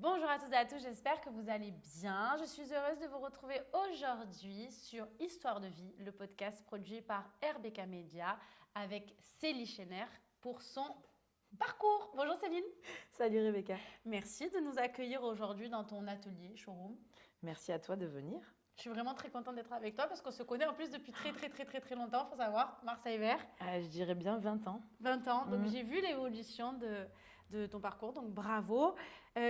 Bonjour à toutes et à tous, j'espère que vous allez bien. Je suis heureuse de vous retrouver aujourd'hui sur Histoire de vie, le podcast produit par RBK Media avec Célie Schenner pour son parcours. Bonjour Céline. Salut Rebecca. Merci de nous accueillir aujourd'hui dans ton atelier showroom. Merci à toi de venir. Je suis vraiment très contente d'être avec toi parce qu'on se connaît en plus depuis très longtemps, faut savoir, Marseille-Vert. Je dirais bien 20 ans. 20 ans, donc j'ai vu l'évolution de ton parcours, donc bravo.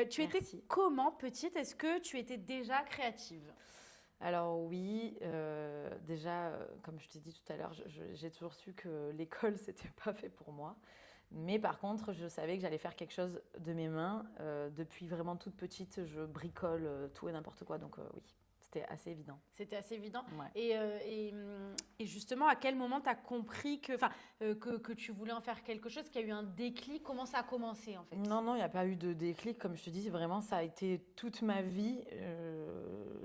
Tu étais Merci. comment petite? Est-ce que tu étais déjà créative? Alors oui, déjà, comme je t'ai dit tout à l'heure, j'ai toujours su que l'école, c'était pas fait pour moi. Mais par contre, je savais que j'allais faire quelque chose de mes mains. Depuis vraiment toute petite, je bricole tout et n'importe quoi, donc oui, c'était assez évident. C'était assez évident. Ouais. Et justement, à quel moment tu as compris que tu voulais en faire quelque chose, qu'il y a eu un déclic? Comment ça a commencé en fait? Non, il n'y a pas eu de déclic, comme je te dis, vraiment, ça a été toute ma vie.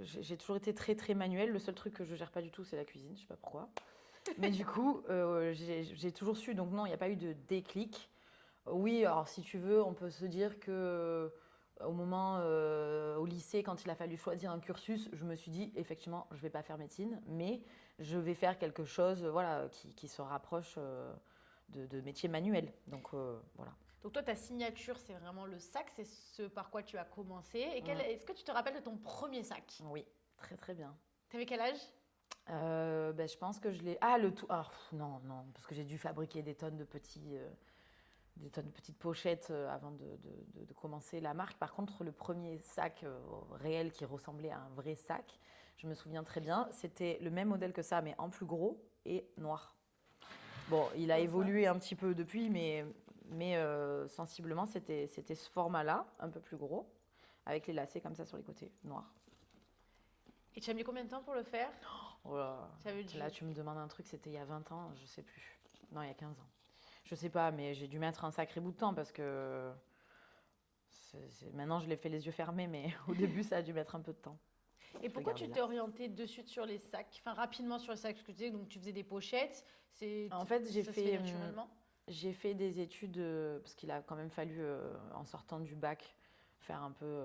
J'ai toujours été très manuelle. Le seul truc que je gère pas du tout, c'est la cuisine, je sais pas pourquoi. Mais du coup, j'ai toujours su, donc non, il n'y a pas eu de déclic. Oui, alors si tu veux, on peut se dire que au moment, au lycée, quand il a fallu choisir un cursus, je me suis dit, effectivement, je vais pas faire médecine, mais je vais faire quelque chose, voilà, qui se rapproche de métier manuel. Donc voilà. Donc toi, ta signature, c'est vraiment le sac, c'est ce par quoi tu as commencé. Est-ce que tu te rappelles de ton premier sac? Oui, très bien. T'avais quel âge? Je pense que je l'ai. Ah, le tout. Ah, non, parce que j'ai dû fabriquer des tonnes de petites pochettes avant de commencer la marque. Par contre, le premier sac réel qui ressemblait à un vrai sac, je me souviens très bien, c'était le même modèle que ça, mais en plus gros et noir. Bon, il a évolué un petit peu depuis, mais sensiblement, c'était ce format-là, un peu plus gros, avec les lacets comme ça sur les côtés, noirs. Et tu as mis combien de temps pour le faire? Oh là, là, tu me demandes un truc, c'était il y a 20 ans, je sais plus. Non, il y a 15 ans. Je sais pas, mais j'ai dû mettre un sacré bout de temps parce que maintenant je l'ai fait les yeux fermés, mais au début ça a dû mettre un peu de temps. Et pourquoi tu t'es orientée de suite sur les sacs? Enfin, rapidement sur les sacs, parce que tu disais donc tu faisais des pochettes. En fait, Ça se fait naturellement. j'ai fait des études parce qu'il a quand même fallu, en sortant du bac, faire un peu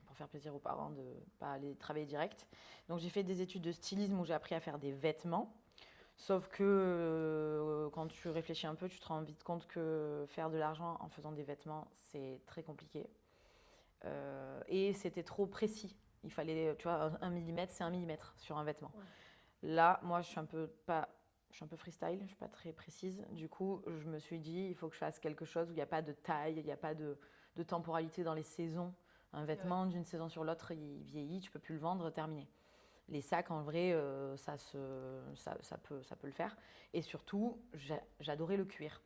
pour faire plaisir aux parents de pas aller travailler direct. Donc j'ai fait des études de stylisme où j'ai appris à faire des vêtements. Sauf que quand tu réfléchis un peu, tu te rends vite compte que faire de l'argent en faisant des vêtements, c'est très compliqué. Et c'était trop précis. Il fallait, tu vois, 1 millimètre, c'est 1 millimètre sur un vêtement. Ouais. Là, moi, je suis un peu freestyle, je suis pas très précise. Du coup, je me suis dit, il faut que je fasse quelque chose où il n'y a pas de taille, il n'y a pas de temporalité dans les saisons. Un vêtement, d'une saison sur l'autre, il vieillit, tu peux plus le vendre, terminé. Les sacs, en vrai, ça peut le faire. Et surtout, j'adorais le cuir.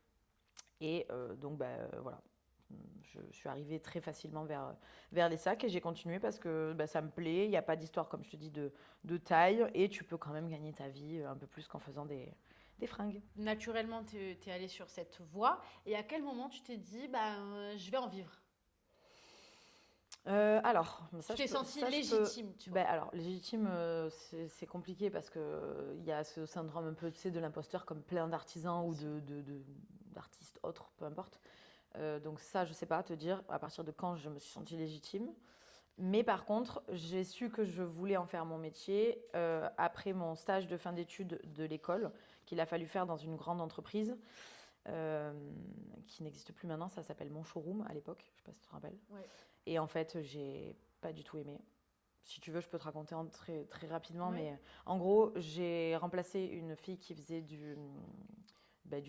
Et donc, voilà. Je suis arrivée très facilement vers les sacs et j'ai continué parce que ça me plaît. Il n'y a pas d'histoire, comme je te dis, de taille. Et tu peux quand même gagner ta vie un peu plus qu'en faisant des fringues. Naturellement, tu es allée sur cette voie. Et à quel moment tu t'es dit, je vais en vivre? Alors, Tu t'es sentie légitime, tu vois. Alors, légitime, c'est compliqué parce que il y a ce syndrome un peu, tu sais, de l'imposteur comme plein d'artisans ou d'artistes autres, peu importe. Donc ça, je sais pas te dire à partir de quand je me suis sentie légitime. Mais par contre, j'ai su que je voulais en faire mon métier après mon stage de fin d'études de l'école qu'il a fallu faire dans une grande entreprise qui n'existe plus maintenant. Ça s'appelle Mon Showroom à l'époque. Je sais pas si tu te rappelles. Ouais. Et en fait, j'ai pas du tout aimé. Si tu veux, je peux te raconter très rapidement. Ouais. Mais en gros, j'ai remplacé une fille qui faisait du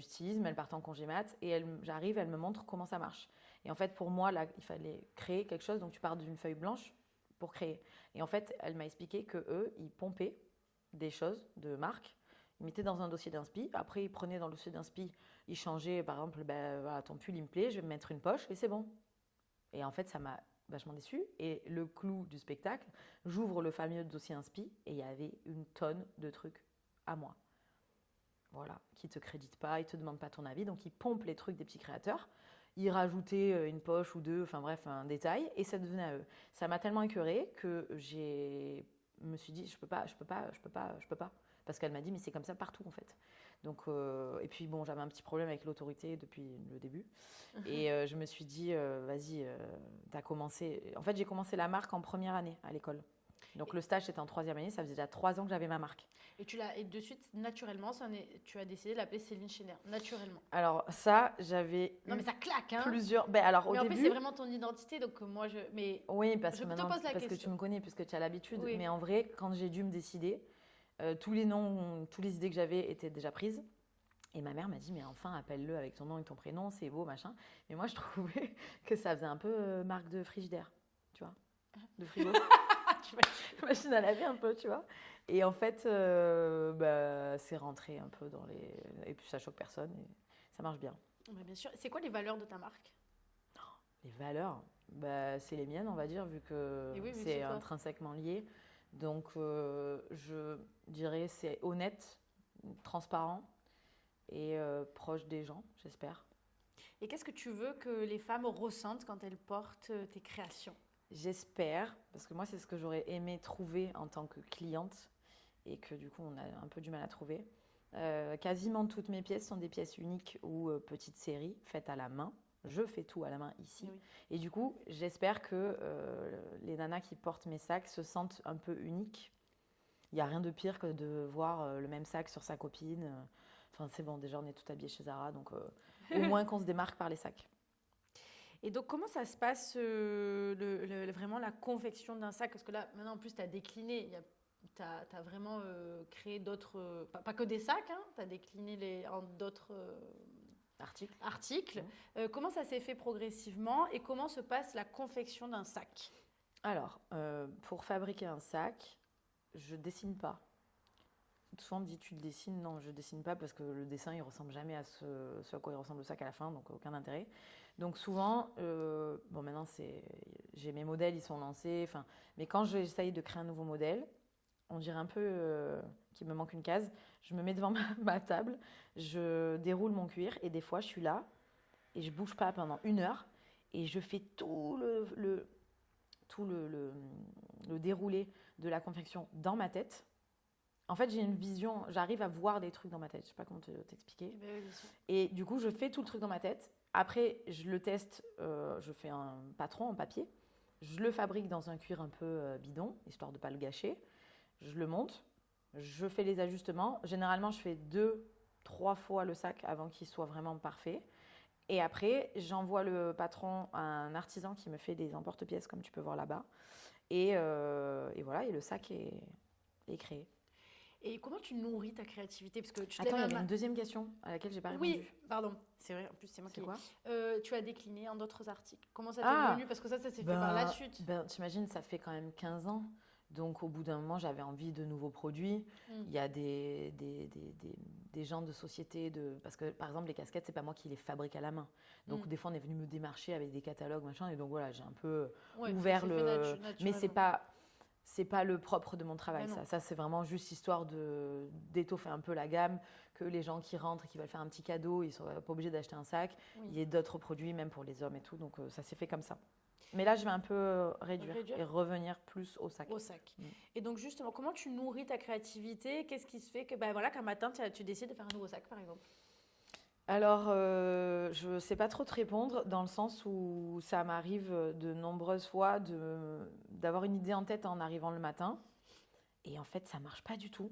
stylisme. Elle partait en congé mat. Et j'arrive, elle me montre comment ça marche. Et en fait, pour moi, là, il fallait créer quelque chose. Donc, tu pars d'une feuille blanche pour créer. Et en fait, elle m'a expliqué qu'eux, ils pompaient des choses de marque. Ils mettaient dans un dossier d'inspi. Après, ils prenaient dans le dossier d'inspi. Ils changeaient, par exemple, voilà, ton pull, il me plaît. Je vais me mettre une poche et c'est bon. Et en fait, ça m'a vachement déçue. Et le clou du spectacle, j'ouvre le fameux dossier inspi et il y avait une tonne de trucs à moi. Voilà, qui ne te créditent pas, ils ne te demandent pas ton avis. Donc, ils pompent les trucs des petits créateurs. Ils rajoutaient une poche ou deux, enfin bref, un détail, et ça devenait à eux. Ça m'a tellement écœurée que me suis dit, je peux pas. Parce qu'elle m'a dit, mais c'est comme ça partout en fait. Donc, et puis bon, j'avais un petit problème avec l'autorité depuis le début. Et je me suis dit, vas-y, t'as commencé. En fait, j'ai commencé la marque en première année à l'école. Donc le stage c'était en 3e année, ça faisait déjà 3 ans que j'avais ma marque. Et de suite, naturellement, tu as décidé de l'appeler Céline Schenner, naturellement. Alors ça, j'avais Non mais ça claque, hein. plusieurs. Ben alors au mais en début. plus, c'est vraiment ton identité, donc moi Mais Oui, parce je que te maintenant, pose la parce que question. tu me connais, puisque tu as l'habitude. Oui. Mais en vrai, quand j'ai dû me décider, tous les noms, toutes les idées que j'avais étaient déjà prises. Et ma mère m'a dit, mais enfin, appelle-le avec ton nom et ton prénom, c'est beau, machin. Mais moi, je trouvais que ça faisait un peu marque de frigidaire, tu vois, de frigo. Machine à laver un peu, tu vois. Et en fait, c'est rentré un peu dans les... Et puis ça choque personne et ça marche bien. Bah, bien sûr. C'est quoi les valeurs de ta marque? Les valeurs, c'est les miennes, on va dire, vu que oui, c'est intrinsèquement lié. Donc, je dirais c'est honnête, transparent et proche des gens, j'espère. Et qu'est-ce que tu veux que les femmes ressentent quand elles portent tes créations? J'espère, parce que moi, c'est ce que j'aurais aimé trouver en tant que cliente et que du coup, on a un peu du mal à trouver. Quasiment toutes mes pièces sont des pièces uniques ou petites séries faites à la main. Je fais tout à la main ici. Oui. Et du coup, j'espère que les nanas qui portent mes sacs se sentent un peu uniques. Il n'y a rien de pire que de voir le même sac sur sa copine. Enfin, c'est bon, déjà, on est tout habillés chez Zara, donc au moins qu'on se démarque par les sacs. Et donc, comment ça se passe vraiment la confection d'un sac? Parce que là, maintenant, en plus, tu as décliné. Tu as vraiment créé d'autres... pas que des sacs, hein, tu as décliné en d'autres... articles. Comment ça s'est fait progressivement et comment se passe la confection d'un sac? Alors, pour fabriquer un sac, je dessine pas. Souvent on me dit tu le dessines, non je dessine pas parce que le dessin il ressemble jamais à ce à quoi il ressemble le sac à la fin, donc aucun intérêt. Donc souvent, maintenant j'ai mes modèles, ils sont lancés, mais quand j'essaye de créer un nouveau modèle, on dirait un peu qu'il me manque une case. Je me mets devant ma table, je déroule mon cuir et des fois je suis là et je bouge pas pendant 1 heure et je fais tout le déroulé de la confection dans ma tête. En fait, j'ai une vision, j'arrive à voir des trucs dans ma tête. Je sais pas comment t'expliquer. Et du coup, je fais tout le truc dans ma tête. Après, je le teste, je fais un patron en papier. Je le fabrique dans un cuir un peu bidon, histoire de ne pas le gâcher. Je le monte, je fais les ajustements. Généralement, je fais 2-3 fois le sac avant qu'il soit vraiment parfait. Et après, j'envoie le patron à un artisan qui me fait des emporte-pièces, comme tu peux voir là-bas. Et voilà, et le sac est créé. Et comment tu nourris ta créativité? Parce que Attends, il y avait une deuxième question à laquelle j'ai pas répondu. Oui, pardon. C'est vrai, en plus c'est moi qui... quoi tu as décliné en d'autres articles. Comment ça t'est venu? Parce que ça s'est fait par la suite. T'imagines, ça fait quand même 15 ans. Donc au bout d'un moment, j'avais envie de nouveaux produits. Il y a des gens de société, parce que par exemple les casquettes, c'est pas moi qui les fabrique à la main. Donc des fois on est venu me démarcher avec des catalogues, machin, et donc voilà, j'ai un peu ouvert le... Mais c'est pas le propre de mon travail, ça. Ça, c'est vraiment juste histoire d'étoffer un peu la gamme, que les gens qui rentrent et qui veulent faire un petit cadeau, ils ne sont pas obligés d'acheter un sac. Il y a d'autres produits, même pour les hommes et tout. Donc, ça s'est fait comme ça. Mais là, je vais un peu réduire et revenir plus au sac. Et donc, justement, comment tu nourris ta créativité? Qu'est-ce qui se fait que, qu'un matin, tu décides de faire un nouveau sac, par exemple? Alors, je ne sais pas trop te répondre, dans le sens où ça m'arrive de nombreuses fois d'avoir une idée en tête en arrivant le matin. Et en fait, ça ne marche pas du tout.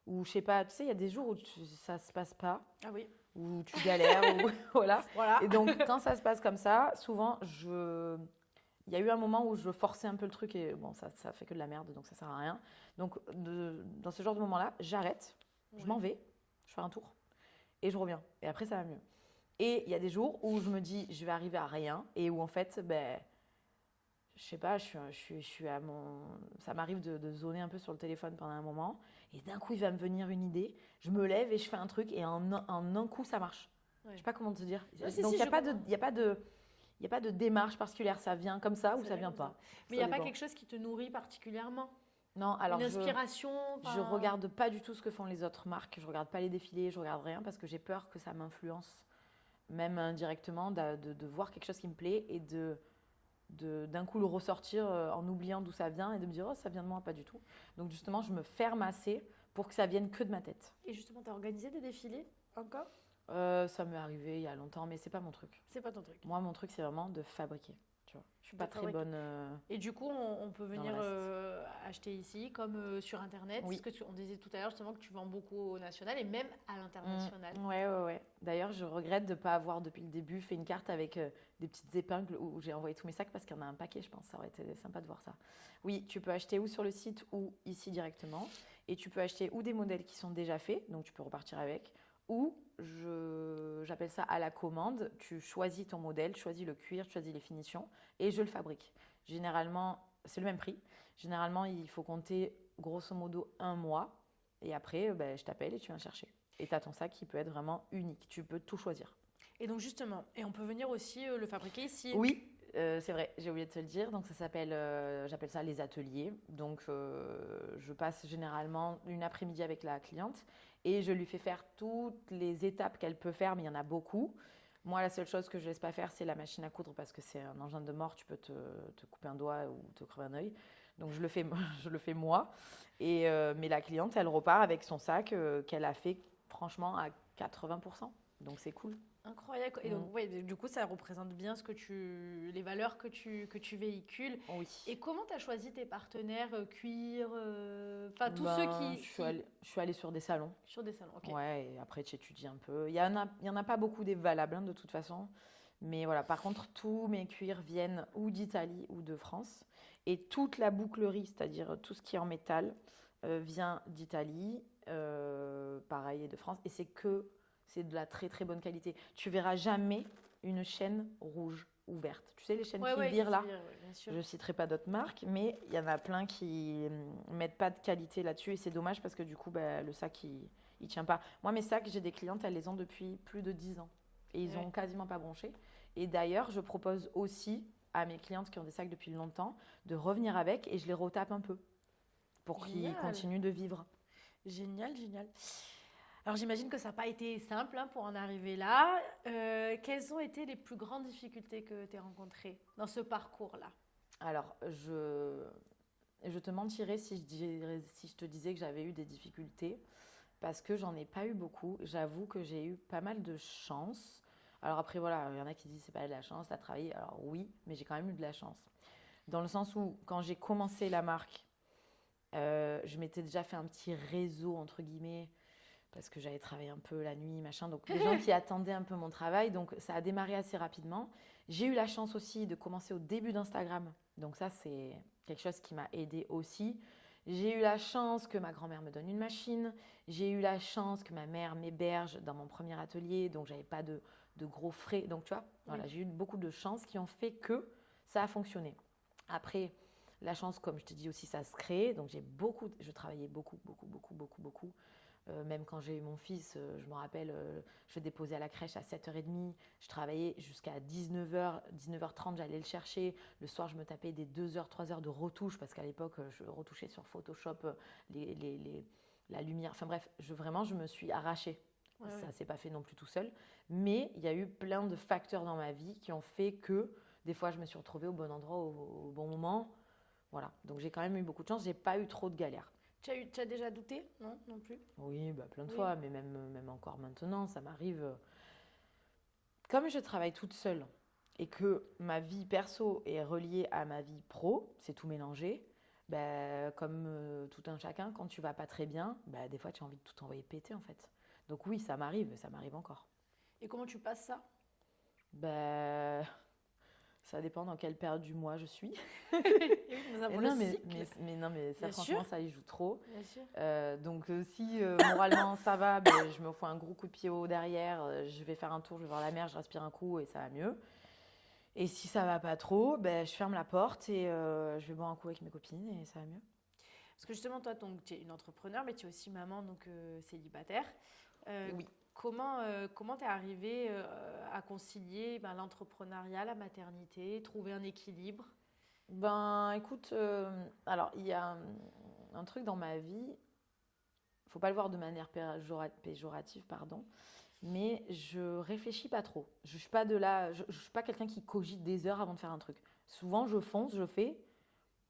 Ou je sais pas, tu sais, il y a des jours où ça ne se passe pas. Ah oui. Où tu galères. Voilà. Et donc, quand ça se passe comme ça, souvent, il y a eu un moment où je forçais un peu le truc et bon, ça fait que de la merde, donc ça ne sert à rien. Donc, dans ce genre de moment-là, j'arrête, je m'en vais, je fais un tour. Et je reviens. Et après, ça va mieux. Et il y a des jours où je me dis, je vais arriver à rien. Et où, en fait, je sais pas, je suis à mon... Ça m'arrive de zoner un peu sur le téléphone pendant un moment. Et d'un coup, il va me venir une idée. Je me lève et je fais un truc. Et en un coup, ça marche. Je sais pas comment te dire. Donc, il n'y a pas de démarche particulière. Ça vient comme ça ou ça vient pas. Mais il n'y a pas quelque chose qui te nourrit particulièrement? Non, alors une inspiration. Je regarde pas du tout ce que font les autres marques. Je regarde pas les défilés, je regarde rien parce que j'ai peur que ça m'influence, même indirectement, de voir quelque chose qui me plaît et d'un coup le ressortir en oubliant d'où ça vient et de me dire oh ça vient de moi, pas du tout. Donc justement, je me ferme assez pour que ça vienne que de ma tête. Et justement, tu as organisé des défilés encore? Ça m'est arrivé il y a longtemps, mais c'est pas mon truc. C'est pas ton truc. Moi, mon truc, c'est vraiment de fabriquer. Tu vois, je suis pas très fabriquer. bonne. Et du coup, on peut venir le reste. acheter ici, comme sur Internet. Oui. Parce que on disait tout à l'heure justement que tu vends beaucoup au national et même à l'international. Ouais. D'ailleurs, je regrette de ne pas avoir depuis le début fait une carte avec des petites épingles où j'ai envoyé tous mes sacs parce qu'il y en a un paquet, je pense. Ça aurait été sympa de voir ça. Oui, tu peux acheter ou sur le site ou ici directement. Et tu peux acheter ou des modèles qui sont déjà faits, donc tu peux repartir avec, ou j'appelle ça à la commande. Tu choisis ton modèle, tu choisis le cuir, tu choisis les finitions et je le fabrique. Généralement, c'est le même prix. Généralement, il faut compter grosso modo 1 mois. Et après, je t'appelle et tu viens le chercher. Et tu as ton sac qui peut être vraiment unique. Tu peux tout choisir. Et donc justement, et on peut venir aussi le fabriquer ici. Oui, c'est vrai, j'ai oublié de te le dire. Donc ça s'appelle, j'appelle ça les ateliers. Donc je passe généralement une après-midi avec la cliente et je lui fais faire toutes les étapes qu'elle peut faire, mais il y en a beaucoup. Moi, la seule chose que je ne laisse pas faire, c'est la machine à coudre parce que c'est un engin de mort. Tu peux te couper un doigt ou te crever un œil. Donc je le fais moi. Mais la cliente, elle repart avec son sac qu'elle a fait franchement à 80%. Donc c'est cool. Incroyable. Et donc, du coup, ça représente bien les valeurs que tu véhicules. Oui. Et comment tu as choisi tes partenaires cuir, tous ceux qui... Je suis allée sur des salons. Sur des salons, ok. Ouais, et après, tu étudies un peu. Il y en a pas beaucoup des valables, hein, de toute façon. Mais voilà, par contre, tous mes cuirs viennent ou d'Italie ou de France. Et toute la bouclerie, c'est-à-dire tout ce qui est en métal, vient d'Italie, pareil, et de France. Et c'est de la très très bonne qualité. Tu verras jamais une chaîne rouge ou verte. Tu sais, les chaînes qui virent là. Bien sûr. Je ne citerai pas d'autres marques, mais il y en a plein qui ne mettent pas de qualité là-dessus. Et c'est dommage parce que du coup, le sac, il tient pas. Moi, mes sacs, j'ai des clientes, elles les ont depuis plus de 10 ans. Et ils n'ont quasiment pas bronché. Et d'ailleurs, je propose aussi à mes clientes qui ont des sacs depuis longtemps de revenir avec et je les retape un peu pour qu'ils continuent de vivre. Génial. Alors j'imagine que ça n'a pas été simple pour en arriver là. Quelles ont été les plus grandes difficultés que tu as rencontrées dans ce parcours-là? Alors, je te mentirais si je te disais que j'avais eu des difficultés parce que j'en ai pas eu beaucoup. J'avoue que j'ai eu pas mal de chance. Alors après, voilà, il y en a qui disent c'est pas de la chance, t'as travaillé. Alors oui, mais j'ai quand même eu de la chance. Dans le sens où, quand j'ai commencé la marque, je m'étais déjà fait un petit réseau, entre guillemets, parce que j'avais travaillé un peu la nuit, machin. Donc, des gens qui attendaient un peu mon travail. Donc, ça a démarré assez rapidement. J'ai eu la chance aussi de commencer au début d'Instagram. Donc, ça, c'est quelque chose qui m'a aidée aussi. J'ai eu la chance que ma grand-mère me donne une machine. J'ai eu la chance que ma mère m'héberge dans mon premier atelier. Donc, j'avais pas de gros frais. Donc, tu vois, voilà, j'ai eu beaucoup de chance qui ont fait que ça a fonctionné. Après, la chance, comme je te dis aussi, ça se crée. Donc, je travaillais beaucoup. Même quand j'ai eu mon fils, je me rappelle, je le déposais à la crèche à 7h30. Je travaillais jusqu'à 19h, 19h30, j'allais le chercher. Le soir, je me tapais des 2h, 3h de retouche parce qu'à l'époque, je retouchais sur Photoshop la lumière. Enfin bref, je me suis arrachée. Ça ne s'est pas fait non plus tout seul. Mais il y a eu plein de facteurs dans ma vie qui ont fait que des fois, je me suis retrouvée au bon endroit au bon moment. Voilà, donc j'ai quand même eu beaucoup de chance. J'ai pas eu trop de galères. Tu as déjà douté? Non plus? Oui, plein de fois, mais même encore maintenant, ça m'arrive. Comme je travaille toute seule et que ma vie perso est reliée à ma vie pro, c'est tout mélangé, comme tout un chacun, quand tu vas pas très bien, des fois tu as envie de tout envoyer péter en fait. Donc oui, ça m'arrive encore. Et comment tu passes ça? Ça dépend dans quelle période du mois je suis. Nous avons le cycle. Mais ça, franchement, ça y joue trop. Bien sûr. Donc, si moralement ça va, je me fous un gros coup de pied au derrière, je vais faire un tour, je vais voir la mer, je respire un coup et ça va mieux. Et si ça va pas trop, je ferme la porte et je vais boire un coup avec mes copines et ça va mieux. Parce que justement, toi, tu es une entrepreneur, mais tu es aussi maman, donc célibataire. Oui. Comment t'es arrivée à concilier l'entrepreneuriat, la maternité, trouver un équilibre? Écoute, alors il y a un truc dans ma vie, faut pas le voir de manière péjorative, pardon, mais je réfléchis pas trop. Je suis pas je suis pas quelqu'un qui cogite des heures avant de faire un truc. Souvent, je fonce, je fais,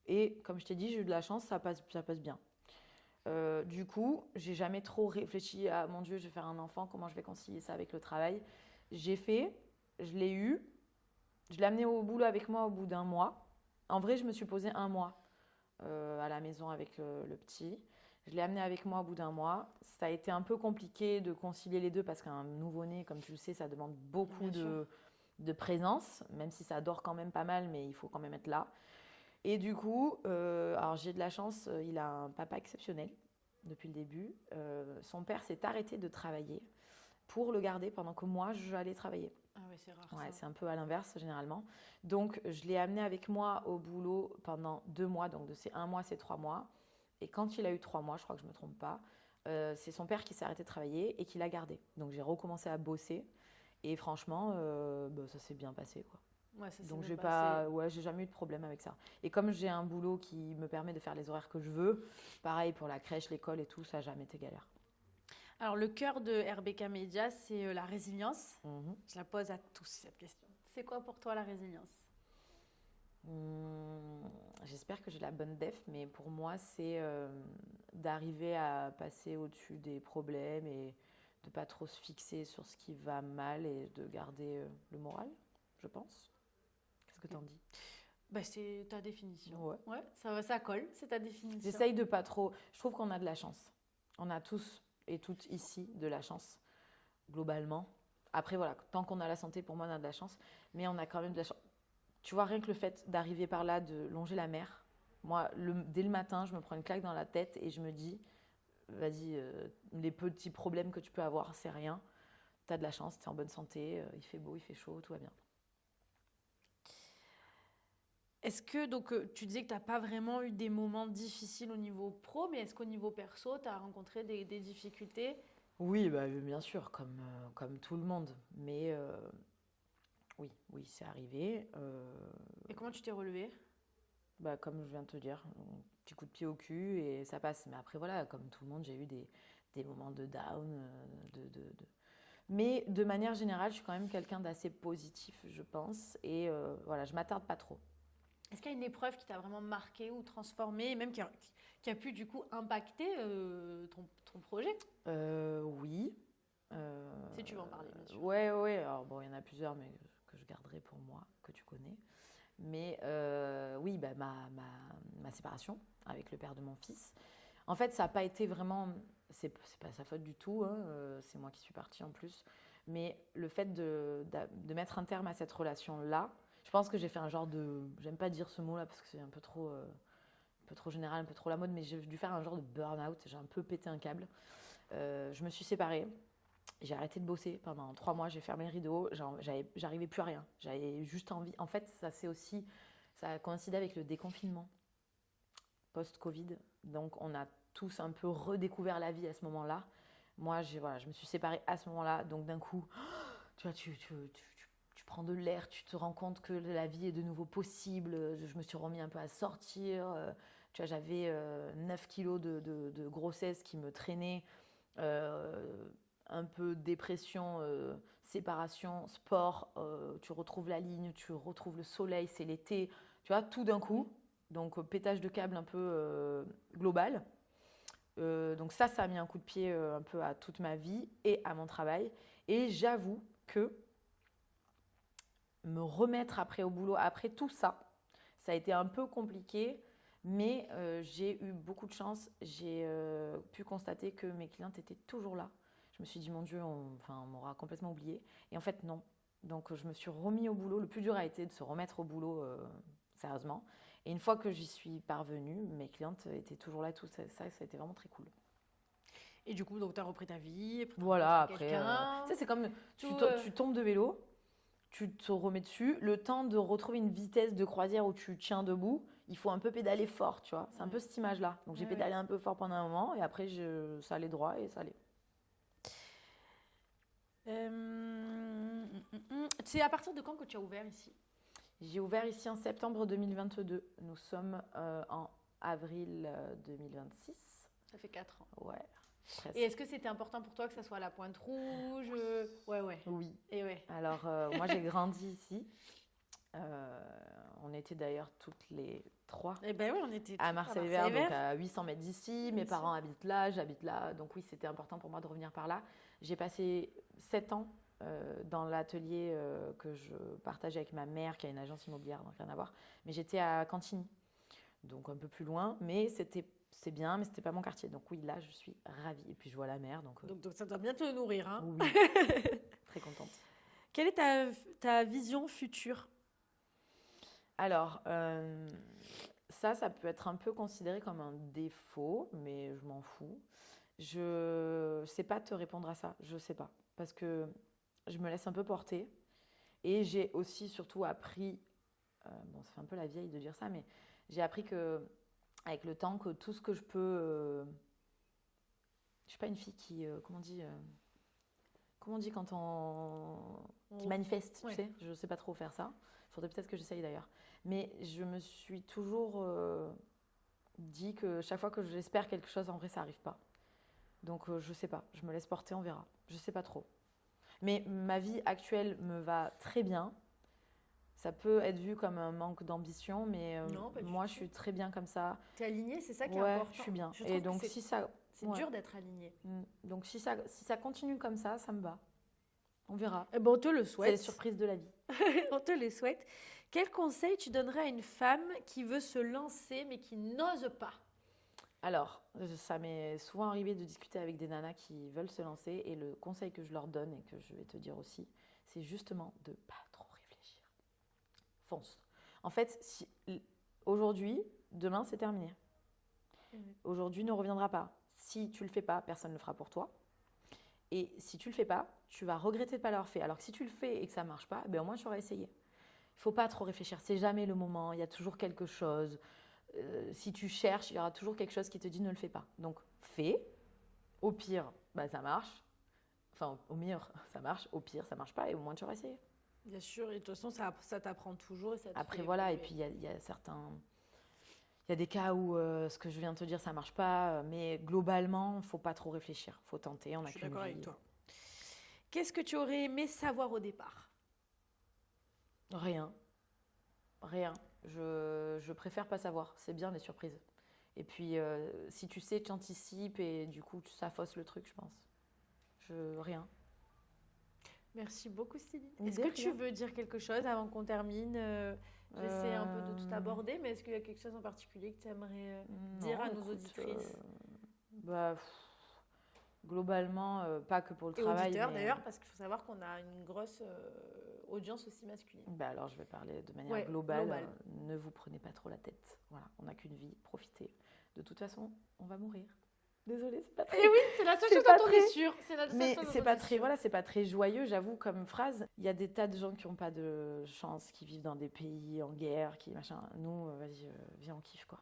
et comme je t'ai dit, j'ai eu de la chance, ça passe bien. Du coup, j'ai jamais trop réfléchi à mon Dieu, je vais faire un enfant, comment je vais concilier ça avec le travail. J'ai fait, je l'ai eu, je l'ai amené au boulot avec moi au bout d'un mois. En vrai, je me suis posé un mois à la maison avec le petit. Je l'ai amené avec moi au bout d'un mois. Ça a été un peu compliqué de concilier les deux parce qu'un nouveau-né, comme tu le sais, ça demande beaucoup de présence, même si ça dort quand même pas mal, mais il faut quand même être là. Et du coup, alors j'ai de la chance, il a un papa exceptionnel depuis le début. Son père s'est arrêté de travailler pour le garder pendant que moi, j'allais travailler. Ah ouais, c'est rare Ouais, ça. c'est un peu à l'inverse généralement. Donc, je l'ai amené avec moi au boulot pendant 2 mois. Donc, de ces 1 mois, c'est 3 mois. Et quand il a eu 3 mois, je crois que je ne me trompe pas, c'est son père qui s'est arrêté de travailler et qui l'a gardé. Donc, j'ai recommencé à bosser. Et franchement, ça s'est bien passé, quoi. Ouais, ça s'est Donc, bien passé. j'ai jamais eu de problème avec ça. Et comme j'ai un boulot qui me permet de faire les horaires que je veux, pareil pour la crèche, l'école et tout, ça n'a jamais été galère. Alors, le cœur de RBK Media, c'est la résilience. Mhm. Je la pose à tous cette question. C'est quoi pour toi la résilience? J'espère que j'ai la bonne def, mais pour moi, c'est d'arriver à passer au-dessus des problèmes et de pas trop se fixer sur ce qui va mal et de garder le moral, je pense. Qu'est-ce que t'en dis? Bah, c'est ta définition. Ouais. Ouais, ça colle, c'est ta définition. J'essaye de pas trop. Je trouve qu'on a de la chance. On a tous et toutes ici de la chance, globalement. Après, voilà, tant qu'on a la santé, pour moi, on a de la chance. Mais on a quand même de la chance. Tu vois, rien que le fait d'arriver par là, de longer la mer, moi, dès le matin, je me prends une claque dans la tête et je me dis, vas-y, les petits problèmes que tu peux avoir, c'est rien. Tu as de la chance, tu es en bonne santé, il fait beau, il fait chaud, tout va bien. Est-ce que, donc, tu disais que tu n'as pas vraiment eu des moments difficiles au niveau pro, mais est-ce qu'au niveau perso, tu as rencontré des difficultés? Oui, bah, bien sûr, comme tout le monde. Mais oui, c'est arrivé. Et comment tu t'es relevée? Bah, comme je viens de te dire, un petit coup de pied au cul et ça passe. Mais après, voilà, comme tout le monde, j'ai eu des moments de down. Mais de manière générale, je suis quand même quelqu'un d'assez positif, je pense. Et voilà, je m'attarde pas trop. Est-ce qu'il y a une épreuve qui t'a vraiment marqué ou transformé, et même qui a pu du coup impacter ton projet? Oui. Si tu veux en parler, bien sûr. Ouais. Alors bon, il y en a plusieurs, mais que je garderai pour moi, que tu connais. Mais oui, bah, ma séparation avec le père de mon fils. En fait, ça n'a pas été vraiment... C'est pas sa faute du tout, hein, c'est moi qui suis partie en plus. Mais le fait de mettre un terme à cette relation-là, je pense que j'ai fait un genre de... J'aime pas dire ce mot-là parce que c'est un peu trop général, un peu trop la mode, mais j'ai dû faire un genre de burn-out. J'ai un peu pété un câble. Je me suis séparée. J'ai arrêté de bosser pendant 3 mois, j'ai fermé le rideau, j'arrivais plus à rien. J'avais juste envie. En fait, ça a coïncidé avec le déconfinement post-Covid. Donc, on a tous un peu redécouvert la vie à ce moment-là. Moi, je me suis séparée à ce moment-là. Donc, d'un coup, tu vois, tu prends de l'air, tu te rends compte que la vie est de nouveau possible. Je me suis remis un peu à sortir. Tu vois, j'avais 9 kilos de grossesse qui me traînaient. Un peu dépression, séparation, sport, tu retrouves la ligne, tu retrouves le soleil, c'est l'été, tu vois, tout d'un coup. Donc, pétage de câble un peu global. Donc ça a mis un coup de pied un peu à toute ma vie et à mon travail. Et j'avoue que me remettre après au boulot, après tout ça, ça a été un peu compliqué. Mais j'ai eu beaucoup de chance. J'ai pu constater que mes clientes étaient toujours là. Je me suis dit, mon Dieu, on m'aura complètement oublié. Et en fait, non. Donc, je me suis remis au boulot. Le plus dur a été de se remettre au boulot sérieusement. Et une fois que j'y suis parvenue, mes clientes étaient toujours là et tout. Ça a été vraiment très cool. Et du coup, donc, tu as repris ta vie. Voilà, après, tu quelqu'un. sais, c'est comme tu tombes de vélo, tu te remets dessus. Le temps de retrouver une vitesse de croisière où tu tiens debout, il faut un peu pédaler fort, tu vois. C'est un peu cette image-là. Donc, j'ai pédalé un peu fort pendant un moment et après, ça allait droit et ça allait. C'est à partir de quand que tu as ouvert ici? J'ai ouvert ici en septembre 2022. Nous sommes en avril 2026. Ça fait 4 ans. Ouais. Presque. Et est-ce que c'était important pour toi que ça soit la Pointe Rouge? Ouais. Oui. Et ouais. Alors, moi, j'ai grandi ici. On était d'ailleurs toutes les 3 Eh ben oui, on était à toutes Marseille-Vert, donc à 800 mètres d'ici. Mes parents habitent là, j'habite là. Donc oui, c'était important pour moi de revenir par là. J'ai passé 7 ans dans l'atelier que je partageais avec ma mère, qui a une agence immobilière, donc rien à voir. Mais j'étais à Cantigny, donc un peu plus loin. Mais c'est bien, mais c'était pas mon quartier. Donc oui, là, je suis ravie. Et puis je vois la mer, donc ça doit bien te nourrir. Hein. oui, très contente. Quelle est ta vision future? Alors, ça peut être un peu considéré comme un défaut, mais je m'en fous. Je sais pas te répondre à ça, je sais pas. Parce que je me laisse un peu porter. Et j'ai aussi surtout appris, bon, ça fait un peu la vieille de dire ça, mais j'ai appris que, avec le temps, que tout ce que je peux... je suis pas une fille qui... comment on dit quand qui manifeste, tu sais. Je sais pas trop faire ça. Il faudrait peut-être que j'essaye d'ailleurs. Mais je me suis toujours dit que chaque fois que j'espère quelque chose, en vrai, ça n'arrive pas. Donc, je sais pas. Je me laisse porter, on verra. Je sais pas trop. Mais ma vie actuelle me va très bien. Ça peut être vu comme un manque d'ambition, mais Non, moi, je suis très bien comme ça. T'es alignée, c'est ça qui est Ouais, important. je suis bien. Je Et trouve donc, que si ça... c'est dur d'être alignée. Donc, si ça continue comme ça me va. On verra. Eh ben, on te le C'est souhaite. les surprises de la vie. On te le souhaite. Quel conseil tu donnerais à une femme qui veut se lancer mais qui n'ose pas? Alors, ça m'est souvent arrivé de discuter avec des nanas qui veulent se lancer et le conseil que je leur donne et que je vais te dire aussi, c'est justement de pas trop réfléchir. Fonce. En fait, aujourd'hui, demain, c'est terminé. Aujourd'hui ne reviendra pas. Si tu le fais pas, personne ne le fera pour toi. Et si tu le fais pas, tu vas regretter de ne pas l'avoir fait. Alors que si tu le fais et que ça marche pas, ben au moins tu auras essayé. Il faut pas trop réfléchir. C'est jamais le moment. Il y a toujours quelque chose. Si tu cherches, il y aura toujours quelque chose qui te dit ne le fais pas. Donc fais. Au pire, bah, ça marche. Enfin, au meilleur, ça marche. Au pire, ça marche pas. Et au moins tu auras essayé. Bien sûr. Et de toute façon, ça t'apprend toujours. Et ça te Après fait voilà. Et évoluer. puis il y a certains. Il y a des cas où ce que je viens de te dire, ça marche pas, mais globalement, il ne faut pas trop réfléchir. Il faut tenter, on a Je suis qu'une d'accord vie. avec toi. Qu'est-ce que tu aurais aimé savoir au départ? Rien. Je préfère pas savoir. C'est bien les surprises. Et puis, si tu sais, tu anticipes et du coup, ça fausse le truc, je pense. Rien. Merci beaucoup, Céline. De Est-ce que tu rien. veux dire quelque chose avant qu'on termine? J'essaie un peu de tout aborder, mais est-ce qu'il y a quelque chose en particulier que tu aimerais dire à nos auditrices globalement, pas que pour le et travail. auditeurs mais, d'ailleurs, parce qu'il faut savoir qu'on a une grosse audience aussi masculine. alors, je vais parler de manière globale. Ne vous prenez pas trop la tête. Voilà, on n'a qu'une vie. Profitez. De toute façon, on va mourir. Désolée, c'est pas très... Et oui, c'est la seule C'est chose pas dont on très- est sûr. C'est la seule Mais chose dont c'est on pas est très, sûr. voilà, c'est pas très joyeux, j'avoue, comme phrase. Il y a des tas de gens qui n'ont pas de chance, qui vivent dans des pays en guerre, qui machin. Nous, vas-y, viens, on kiffe, quoi.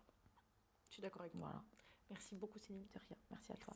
Je suis d'accord avec toi. Voilà, Merci beaucoup, Céline. de rien. Merci à toi.